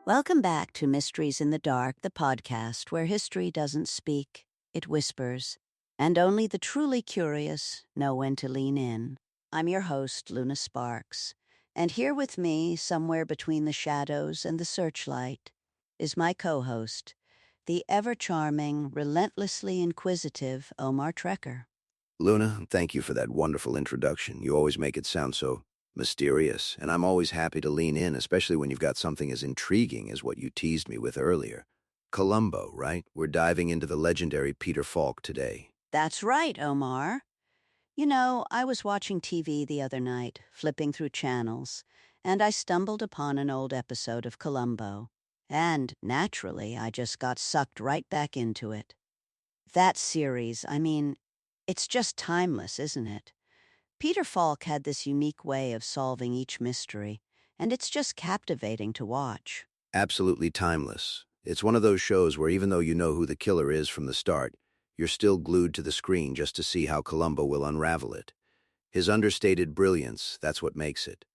Welcome back to Mysteries in the Dark, the podcast where history doesn't speak, it whispers, and only the truly curious know when to lean in. I'm your host, Luna Sparks, and here with me, somewhere between the shadows and the searchlight, is my co-host, the ever-charming, relentlessly inquisitive Omar Trekker. Luna, thank you for that wonderful introduction. You always make it sound so mysterious, and I'm always happy to lean in, especially when you've got something as intriguing as what you teased me with earlier. Columbo, right? We're diving into the legendary Peter Falk today. That's right, Omar. You know, I was watching TV the other night, flipping through channels, and I stumbled upon an old episode of Columbo. And, naturally, I just got sucked right back into it. That series, it's just timeless, isn't it? Peter Falk had this unique way of solving each mystery, and it's just captivating to watch. Absolutely timeless. It's one of those shows where even though you know who the killer is from the start, you're still glued to the screen just to see how Columbo will unravel it. His understated brilliance, that's what makes it.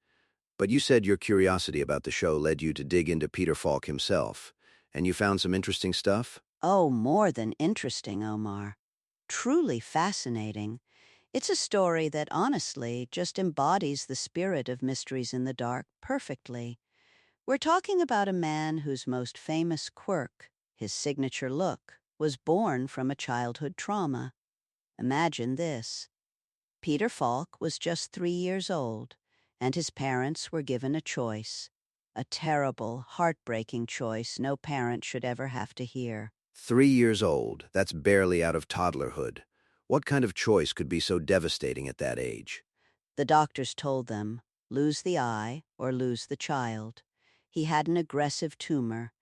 But you said your curiosity about the show led you to dig into Peter Falk himself, and you found some interesting stuff? Oh, more than interesting, Omar. Truly fascinating. It's a story that honestly just embodies the spirit of Mysteries in the Dark perfectly. We're talking about a man whose most famous quirk, his signature look, was born from a childhood trauma. Imagine this. Peter Falk was just 3 years old, and his parents were given a choice. A terrible, heartbreaking choice no parent should ever have to hear. 3 years old, that's barely out of toddlerhood. What kind of choice could be so devastating at that age? The doctors told them, lose the eye or lose the child. He had an aggressive tumor.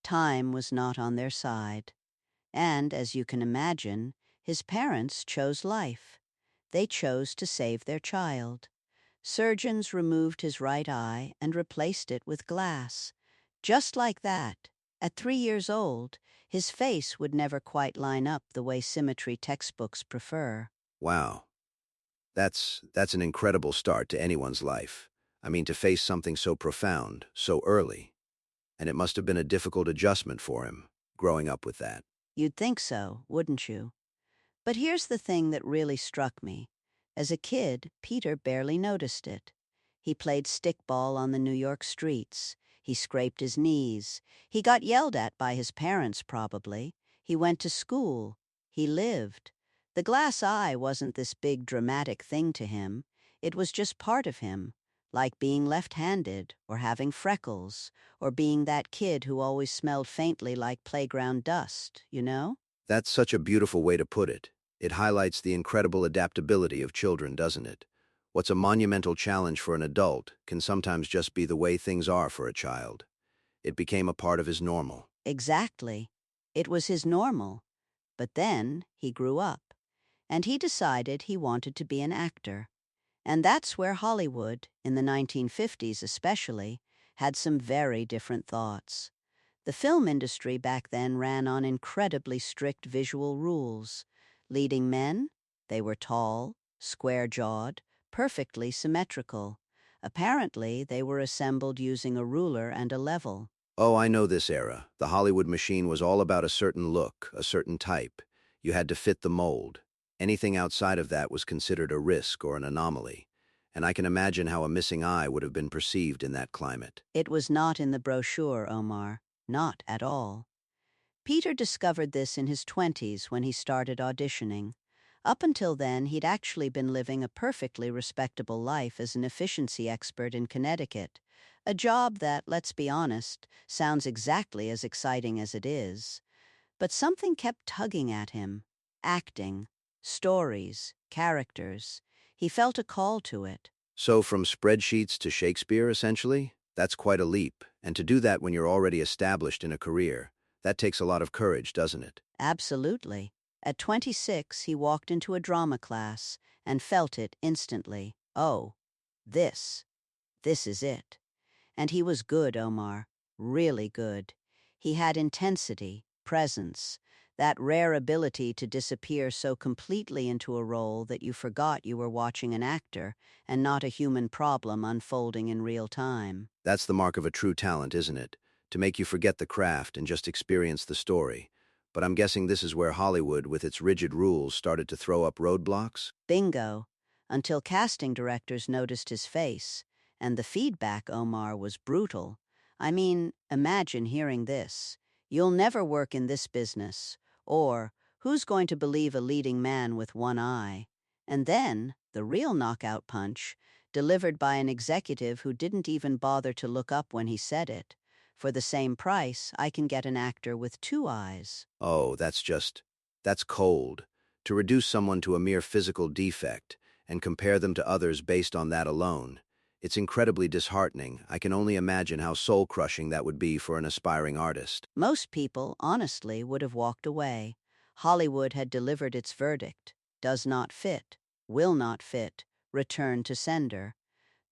Time was not on their side. And, as you can imagine, his parents chose life. They chose to save their child. Surgeons removed his right eye and replaced it with glass. Just like that, at 3 years old, his face would never quite line up the way symmetry textbooks prefer. Wow, that's an incredible start to anyone's life. I mean, to face something so profound, so early. And it must have been a difficult adjustment for him, growing up with that. You'd think so, wouldn't you? But here's the thing that really struck me. As a kid, Peter barely noticed it. He played stickball on the New York streets. He scraped his knees. He got yelled at by his parents, probably. He went to school. He lived. The glass eye wasn't this big dramatic thing to him. It was just part of him, like being left-handed, or having freckles, or being that kid who always smelled faintly like playground dust, you know? That's such a beautiful way to put it. It highlights the incredible adaptability of children, doesn't it? What's a monumental challenge for an adult can sometimes just be the way things are for a child. It became a part of his normal. Exactly. It was his normal. But then he grew up, and he decided he wanted to be an actor. And that's where Hollywood, in the 1950s especially, had some very different thoughts. The film industry back then ran on incredibly strict visual rules. Leading men, they were tall, square-jawed, perfectly symmetrical. Apparently, they were assembled using a ruler and a level. Oh, I know this era. The Hollywood machine was all about a certain look, a certain type. You had to fit the mold. Anything outside of that was considered a risk or an anomaly. And I can imagine how a missing eye would have been perceived in that climate. It was not in the brochure, Omar. Not at all. Peter discovered this in his 20s when he started auditioning. Up until then, he'd actually been living a perfectly respectable life as an efficiency expert in Connecticut, a job that, let's be honest, sounds exactly as exciting as it is. But something kept tugging at him. Acting, stories, characters. He felt a call to it. So from spreadsheets to Shakespeare, essentially? That's quite a leap. And to do that when you're already established in a career, that takes a lot of courage, doesn't it? Absolutely. At 26, he walked into a drama class and felt it instantly. Oh, this. This is it. And he was good, Omar. Really good. He had intensity, presence, that rare ability to disappear so completely into a role that you forgot you were watching an actor and not a human problem unfolding in real time. That's the mark of a true talent, isn't it? to make you forget the craft and just experience the story. But I'm guessing this is where Hollywood, with its rigid rules, started to throw up roadblocks? Bingo. Until casting directors noticed his face, and the feedback, Omar, was brutal. I mean, imagine hearing this. You'll never work in this business. Or, who's going to believe a leading man with one eye? And then, the real knockout punch, delivered by an executive who didn't even bother to look up when he said it. For the same price, I can get an actor with two eyes. Oh, that's cold. To reduce someone to a mere physical defect and compare them to others based on that alone, it's incredibly disheartening. I can only imagine how soul-crushing that would be for an aspiring artist. Most people, honestly, would have walked away. Hollywood had delivered its verdict: does not fit, will not fit, return to sender.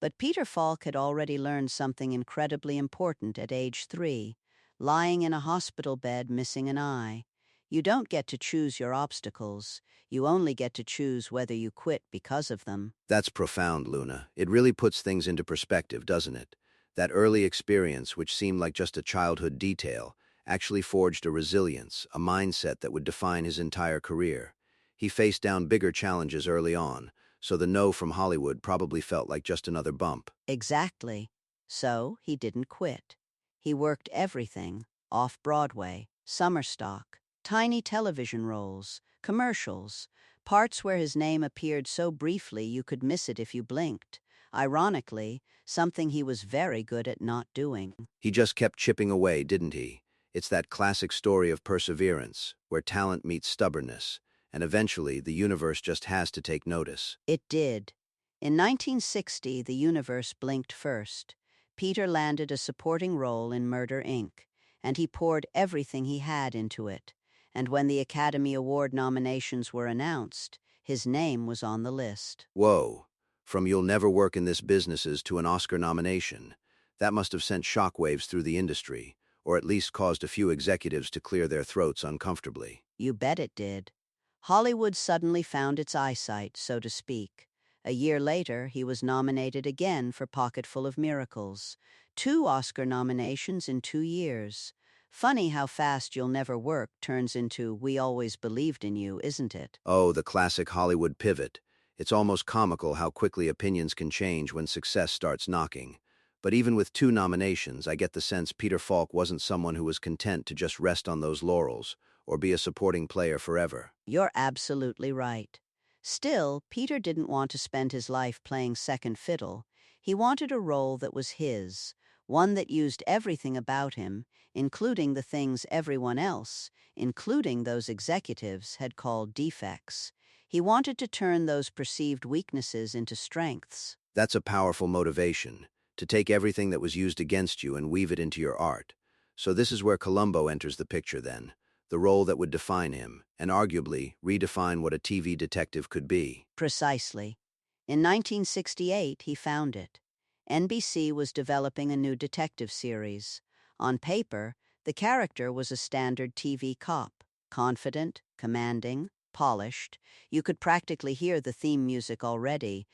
But Peter Falk had already learned something incredibly important at age 3, lying in a hospital bed missing an eye. You don't get to choose your obstacles. You only get to choose whether you quit because of them. That's profound, Luna. It really puts things into perspective, doesn't it? That early experience, which seemed like just a childhood detail, actually forged a resilience, a mindset that would define his entire career. He faced down bigger challenges early on, so the no from Hollywood probably felt like just another bump. Exactly. So he didn't quit. He worked everything: off-Broadway, summer stock, tiny television roles, commercials, parts where his name appeared so briefly you could miss it if you blinked. Ironically, something he was very good at not doing. He just kept chipping away, didn't he? It's that classic story of perseverance, where talent meets stubbornness, and eventually the universe just has to take notice. It did. In 1960, the universe blinked first. Peter landed a supporting role in Murder, Inc., and he poured everything he had into it. And when the Academy Award nominations were announced, his name was on the list. Whoa, from "you'll never work in this businesses" to an Oscar nomination. That must have sent shockwaves through the industry, or at least caused a few executives to clear their throats uncomfortably. You bet it did. Hollywood suddenly found its eyesight, so to speak. A year later, he was nominated again for Pocketful of Miracles. 2 Oscar nominations in 2 years. Funny how fast "You'll Never Work" turns into "We Always Believed in You," isn't it? Oh, the classic Hollywood pivot. It's almost comical how quickly opinions can change when success starts knocking. But even with 2 nominations, I get the sense Peter Falk wasn't someone who was content to just rest on those laurels or be a supporting player forever. You're absolutely right. Still, Peter didn't want to spend his life playing second fiddle. He wanted a role that was his, one that used everything about him, including the things everyone else, including those executives, had called defects. He wanted to turn those perceived weaknesses into strengths. That's a powerful motivation, to take everything that was used against you and weave it into your art. So this is where Columbo enters the picture then, the role that would define him, and arguably redefine what a TV detective could be. Precisely. In 1968, he found it. NBC was developing a new detective series. On paper, the character was a standard TV cop: confident, commanding, polished. You could practically hear the theme music already,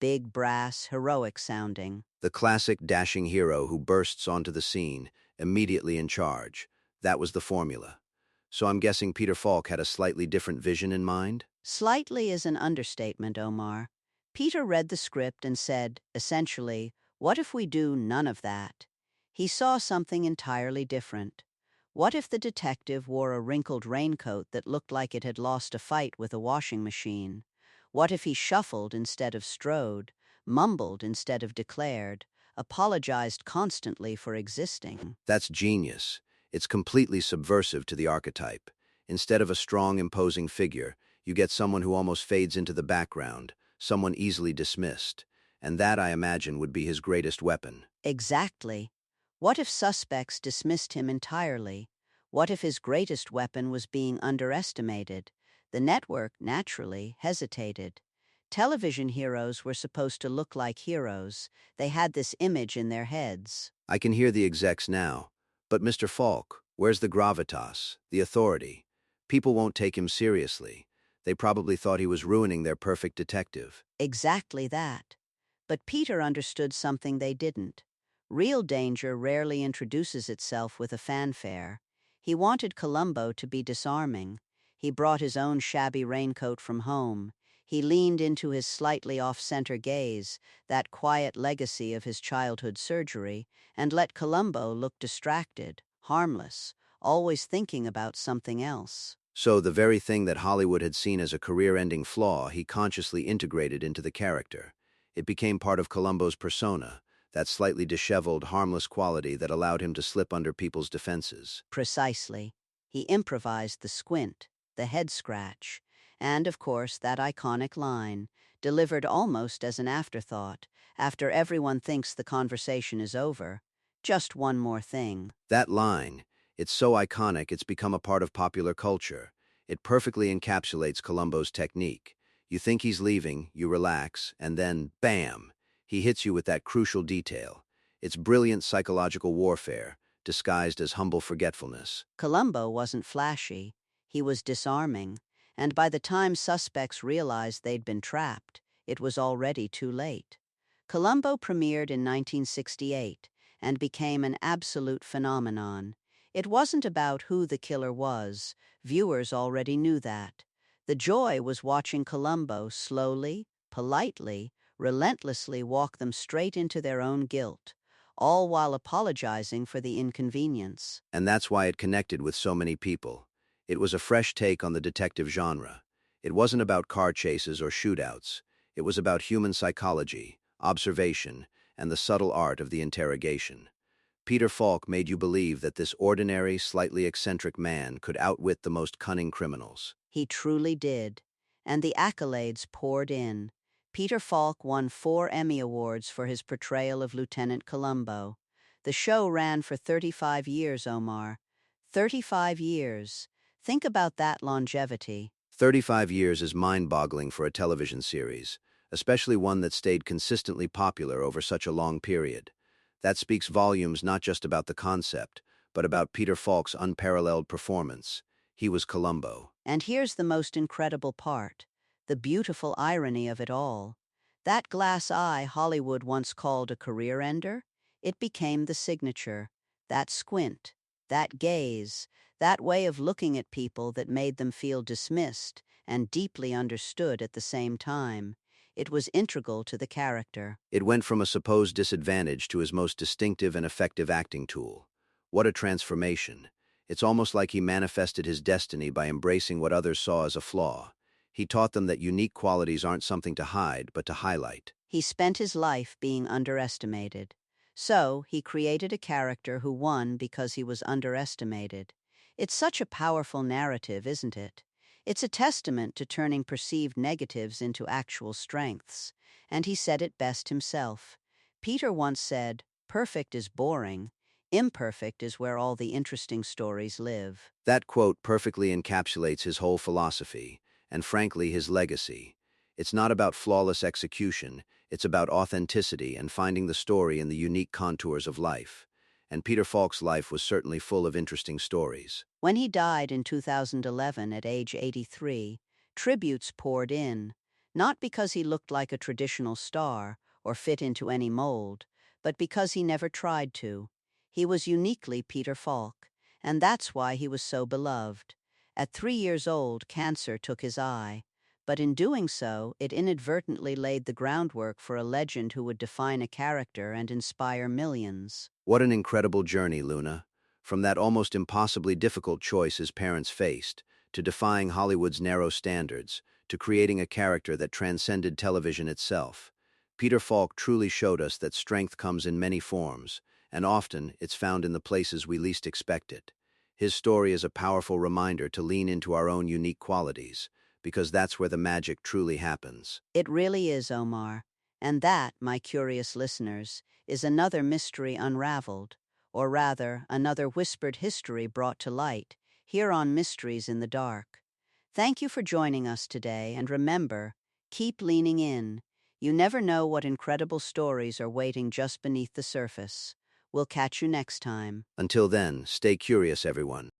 big brass, heroic sounding. The classic dashing hero who bursts onto the scene, immediately in charge. That was the formula. So I'm guessing Peter Falk had a slightly different vision in mind? Slightly is an understatement, Omar. Peter read the script and said, essentially, what if we do none of that? He saw something entirely different. What if the detective wore a wrinkled raincoat that looked like it had lost a fight with a washing machine? What if he shuffled instead of strode, mumbled instead of declared, apologized constantly for existing? That's genius. It's completely subversive to the archetype. Instead of a strong, imposing figure, you get someone who almost fades into the background, someone easily dismissed. And that, I imagine, would be his greatest weapon. Exactly. What if suspects dismissed him entirely? What if his greatest weapon was being underestimated? The network, naturally, hesitated. Television heroes were supposed to look like heroes. They had this image in their heads. I can hear the execs now. But Mr. Falk, where's the gravitas, the authority? People won't take him seriously. They probably thought he was ruining their perfect detective. Exactly that. But Peter understood something they didn't. Real danger rarely introduces itself with a fanfare. He wanted Columbo to be disarming. He brought his own shabby raincoat from home. He leaned into his slightly off-center gaze, that quiet legacy of his childhood surgery, and let Columbo look distracted, harmless, always thinking about something else. So the very thing that Hollywood had seen as a career-ending flaw, he consciously integrated into the character. It became part of Columbo's persona, that slightly disheveled, harmless quality that allowed him to slip under people's defenses. Precisely. He improvised the squint, the head scratch, and, of course, that iconic line, delivered almost as an afterthought, after everyone thinks the conversation is over. Just one more thing. That line, it's so iconic it's become a part of popular culture. It perfectly encapsulates Columbo's technique. You think he's leaving, you relax, and then, bam! He hits you with that crucial detail. It's brilliant psychological warfare, disguised as humble forgetfulness. Columbo wasn't flashy. He was disarming, and by the time suspects realized they'd been trapped, it was already too late. Columbo premiered in 1968 and became an absolute phenomenon. It wasn't about who the killer was. Viewers already knew that. The joy was watching Columbo slowly, politely, relentlessly walk them straight into their own guilt, all while apologizing for the inconvenience. And that's why it connected with so many people. It was a fresh take on the detective genre. It wasn't about car chases or shootouts. It was about human psychology, observation, and the subtle art of the interrogation. Peter Falk made you believe that this ordinary, slightly eccentric man could outwit the most cunning criminals. He truly did, and the accolades poured in. Peter Falk won 4 Emmy Awards for his portrayal of Lieutenant Columbo. The show ran for 35 years, Omar. 35 years. Think about that longevity. 35 years is mind-boggling for a television series, especially one that stayed consistently popular over such a long period. That speaks volumes not just about the concept, but about Peter Falk's unparalleled performance. He was Columbo. And here's the most incredible part, the beautiful irony of it all. That glass eye Hollywood once called a career ender, it became the signature. That squint, that gaze, that way of looking at people that made them feel dismissed and deeply understood at the same time. It was integral to the character. It went from a supposed disadvantage to his most distinctive and effective acting tool. What a transformation. It's almost like he manifested his destiny by embracing what others saw as a flaw. He taught them that unique qualities aren't something to hide, but to highlight. He spent his life being underestimated. So, he created a character who won because he was underestimated. It's such a powerful narrative, isn't it? It's a testament to turning perceived negatives into actual strengths. And he said it best himself. Peter once said, "Perfect is boring. Imperfect is where all the interesting stories live." That quote perfectly encapsulates his whole philosophy, and frankly, his legacy. It's not about flawless execution, it's about authenticity and finding the story in the unique contours of life. And Peter Falk's life was certainly full of interesting stories. When he died in 2011 at age 83, tributes poured in, not because he looked like a traditional star or fit into any mold, but because he never tried to. He was uniquely Peter Falk, and that's why he was so beloved. At 3 years old, cancer took his eye, but in doing so, it inadvertently laid the groundwork for a legend who would define a character and inspire millions. What an incredible journey, Luna. From that almost impossibly difficult choice his parents faced, to defying Hollywood's narrow standards, to creating a character that transcended television itself. Peter Falk truly showed us that strength comes in many forms, and often it's found in the places we least expect it. His story is a powerful reminder to lean into our own unique qualities, because that's where the magic truly happens. It really is, Omar. And that, my curious listeners, is another mystery unraveled, or rather, another whispered history brought to light, here on Mysteries in the Dark. Thank you for joining us today, and remember, keep leaning in. You never know what incredible stories are waiting just beneath the surface. We'll catch you next time. Until then, stay curious, everyone.